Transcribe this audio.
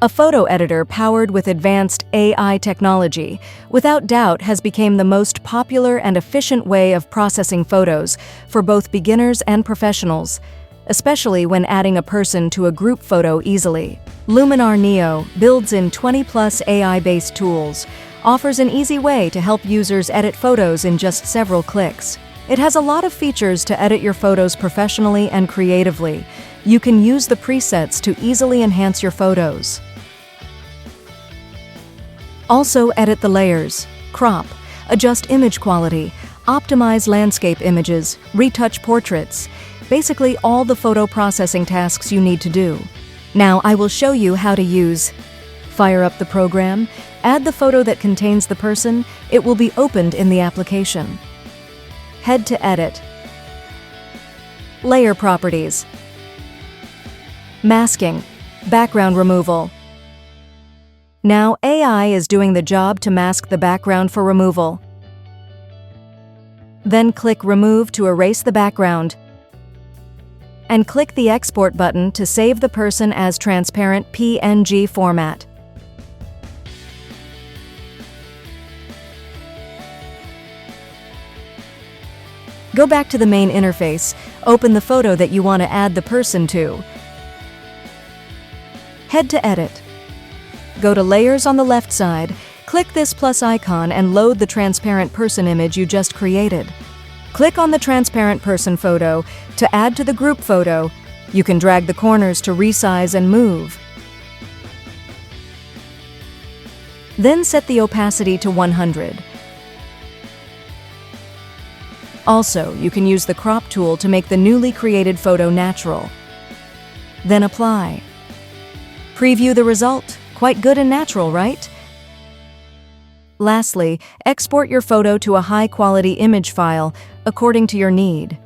A photo editor powered with advanced AI technology, without doubt has become the most popular and efficient way of processing photos for both beginners and professionals, especially when adding a person to a group photo easily. Luminar Neo builds in 20+ AI-based tools, offers an easy way to help users edit photos in just several clicks. It has a lot of features to edit your photos professionally and creatively. You can use the presets to easily enhance your photos. Also edit the layers, crop, adjust image quality, optimize landscape images, retouch portraits, basically all the photo processing tasks you need to do. Now I will show you how to use. Fire up the program, add the photo that contains the person, it will be opened in the application. Head to Edit. Layer Properties. Masking, Background Removal. Now AI is doing the job to mask the background for removal. Then click Remove to erase the background. And click the Export button to save the person as transparent PNG format. Go back to the main interface, open the photo that you want to add the person to. Head to Edit. Go to Layers on the left side, click this plus icon and load the transparent person image you just created. Click on the transparent person photo to add to the group photo. You can drag the corners to resize and move. Then set the opacity to 100. Also, you can use the crop tool to make the newly created photo natural. Then apply. Preview the result. Quite good and natural, right? Lastly, export your photo to a high-quality image file according to your need.